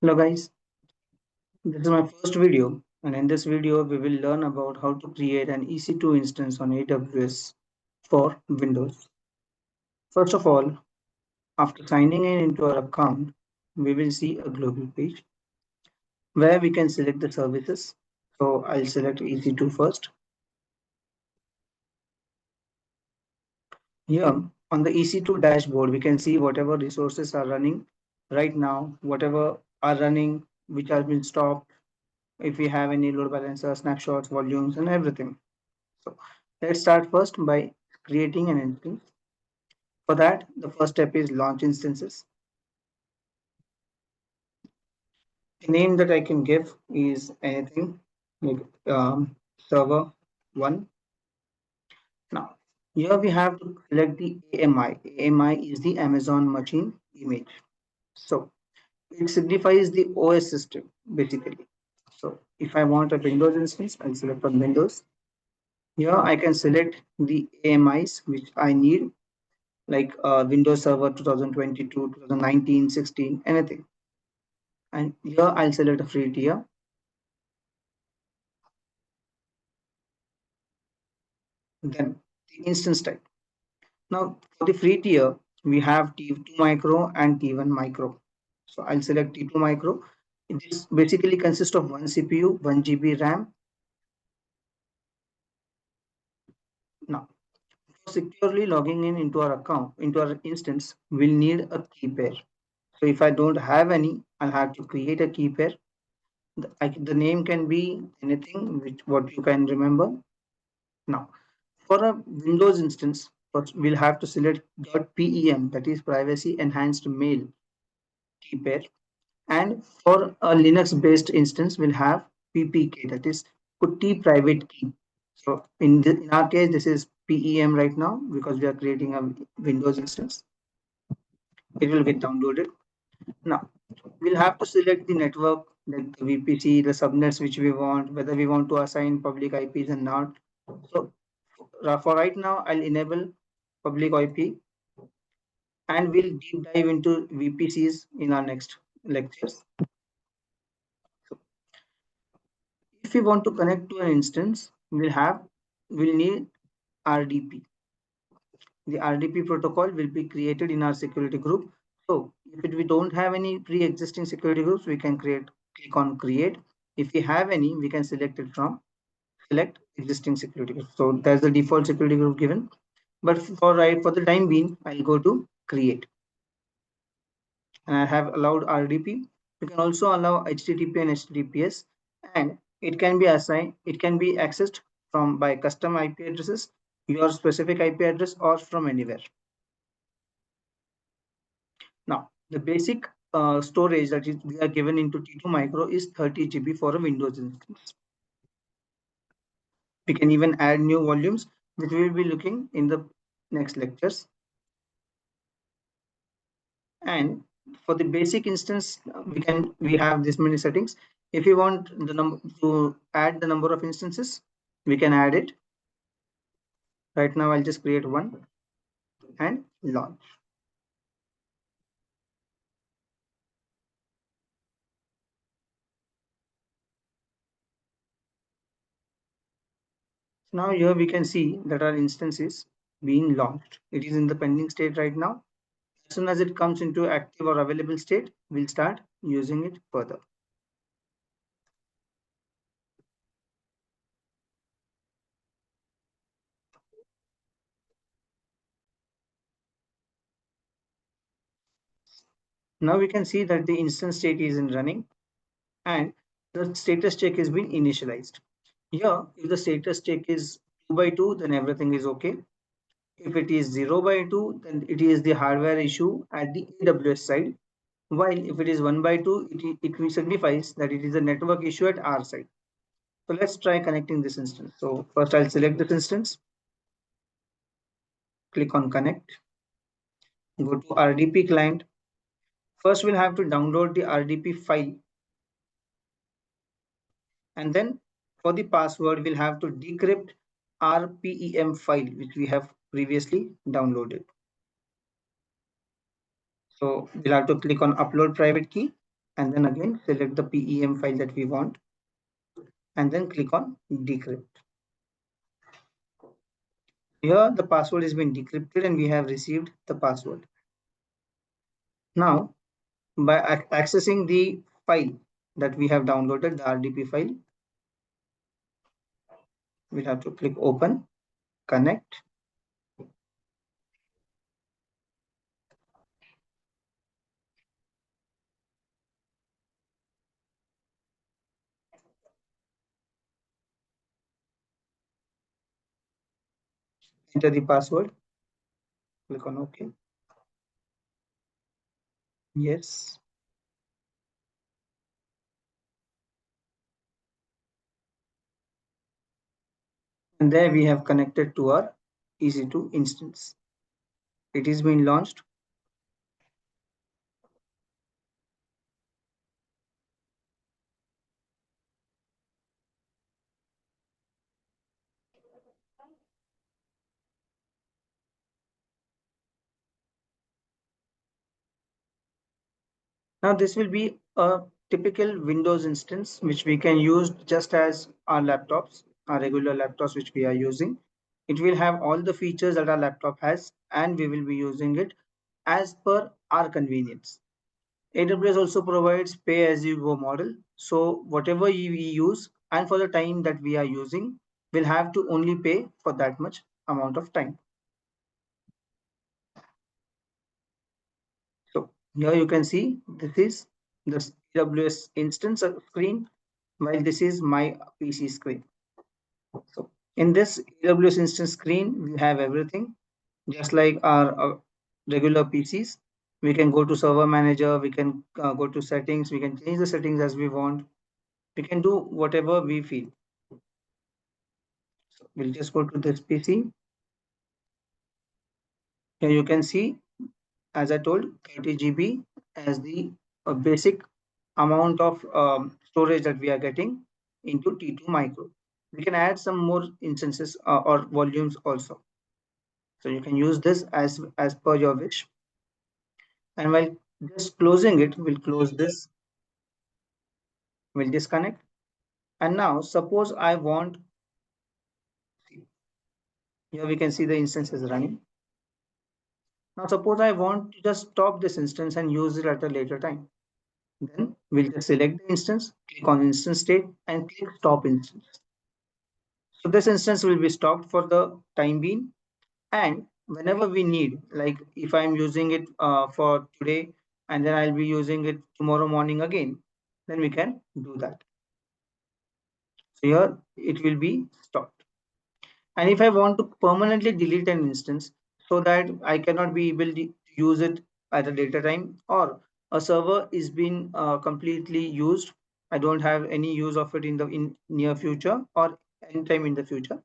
Hello guys, this is my first video, and in this video we will learn about how to create an EC2 instance on AWS for Windows. First of all, after signing in into our account, we will see a global page where we can select the services. So I'll select EC2 first. Here on the EC2 dashboard, we can see whatever resources are running right now, whatever are running, which have been stopped, if we have any load balancer, snapshots, volumes, and everything. So let's start first by creating an instance. For that, the first step is launch instances. The name that I can give is anything like server one. Now, here we have to select the AMI. AMI is the Amazon Machine Image. So it signifies the OS system basically. So if I want a Windows instance, I'll select on Windows. Here I can select the AMIs which I need, like Windows Server 2022, 2019, 16, anything. And here I'll select a free tier. Then the instance type. Now for the free tier, we have T2 micro and T1 micro. So I'll select T2 micro. This basically consists of one CPU, 1 GB RAM. Now for securely logging in into our account, into our instance, we'll need a key pair. So if I don't have any, I'll have to create a key pair. The name can be anything which what you can remember. Now for a Windows instance, first we'll have to select .pem, that is privacy enhanced mail key pair. And for a Linux based instance, we'll have ppk, that is putty private key. So in our case, this is PEM right now because we are creating a Windows instance. It will get downloaded. Now we'll have to select the network, like the VPC, the subnets which we want, whether we want to assign public IPs and not. So for right now, I'll enable public IP, and we'll deep dive into VPCs in our next lectures. So if we want to connect to an instance, we'll need RDP. The RDP protocol will be created in our security group. So we don't have any pre-existing security groups, we can click on create. If we have any, we can select it from select existing security group. So that's the default security group given. But for the time being, I'll go to create. And I have allowed RDP. You can also allow HTTP and HTTPS, and it can be assigned, it can be accessed from by custom IP addresses, your specific IP address, or from anywhere. Now, the basic storage that is we are given into T2 micro is 30 GB for a Windows instance. We can even add new volumes, which we will be looking in the next lectures. And for the basic instance, we have this many settings. If you want the number to add the number of instances, we can add it. Right now I'll just create one and launch. So now here we can see that our instance is being launched. It is in the pending state right now. As soon as it comes into active or available state, we'll start using it further. Now we can see that the instance state is in running and the status check has been initialized. Here, if the status check is 2 by 2, then everything is okay. If it is 0 by 2, then it is the hardware issue at the AWS side. While if it is 1 by 2, it signifies that it is a network issue at our side. So let's try connecting this instance. So first I'll select this instance, click on connect, go to RDP client. First we'll have to download the RDP file, and then for the password we'll have to decrypt RPEM file which we have previously downloaded. So we'll have to click on upload private key. and then again select the PEM file that we want, and then click on decrypt. Here the password has been decrypted and we have received the password. Now, by accessing the file that we have downloaded, the RDP file, we'll have to click open, connect, enter the password, click on OK. Yes. And there we have connected to our EC2 instance. It is being launched. Now this will be a typical Windows instance which we can use just as our laptops, our regular laptops which we are using. It will have all the features that our laptop has, and we will be using it as per our convenience. AWS also provides pay as you go model. So whatever we use and for the time that we are using, we'll have to only pay for that much amount of time. So here you can see this is the AWS instance screen, while this is my PC screen. So in this AWS instance screen, we have everything just like our regular PCs. We can go to server manager, we can go to settings, we can change the settings as we want. We can do whatever we feel. So we'll just go to this PC. Here you can see, as I told, 30 GB as the basic amount of storage that we are getting into T2 micro. We can add some more instances or volumes also. So you can use this as per your wish. And while just closing it, we'll close this, we'll disconnect. And now suppose I want, here we can see the instance is running. Now suppose I want to just stop this instance and use it at a later time. Then we'll just select the instance, click on instance state and click stop instance. So this instance will be stopped for the time being, and whenever we need, like if I'm using it for today and then I'll be using it tomorrow morning again, then we can do that. So here it will be stopped. And if I want to permanently delete an instance so that I cannot be able to use it at a later time, or a server is being completely used, I don't have any use of it in the near future or anytime in the future,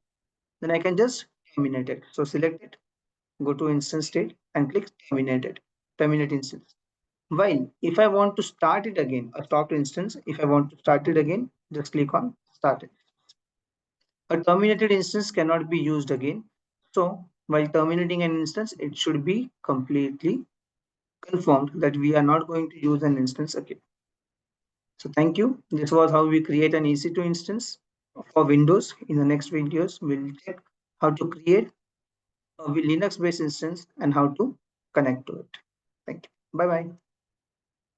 then I can just terminate it. So select it, go to instance state and click terminate it, terminate instance. While if I want to start it again, a stopped instance, if I want to start it again, just click on start it. A terminated instance cannot be used again. So while terminating an instance, it should be completely confirmed that we are not going to use an instance again. So thank you. This was how we create an EC2 instance for Windows. In the next videos, we'll check how to create a Linux based instance and how to connect to it. Thank you. Bye bye.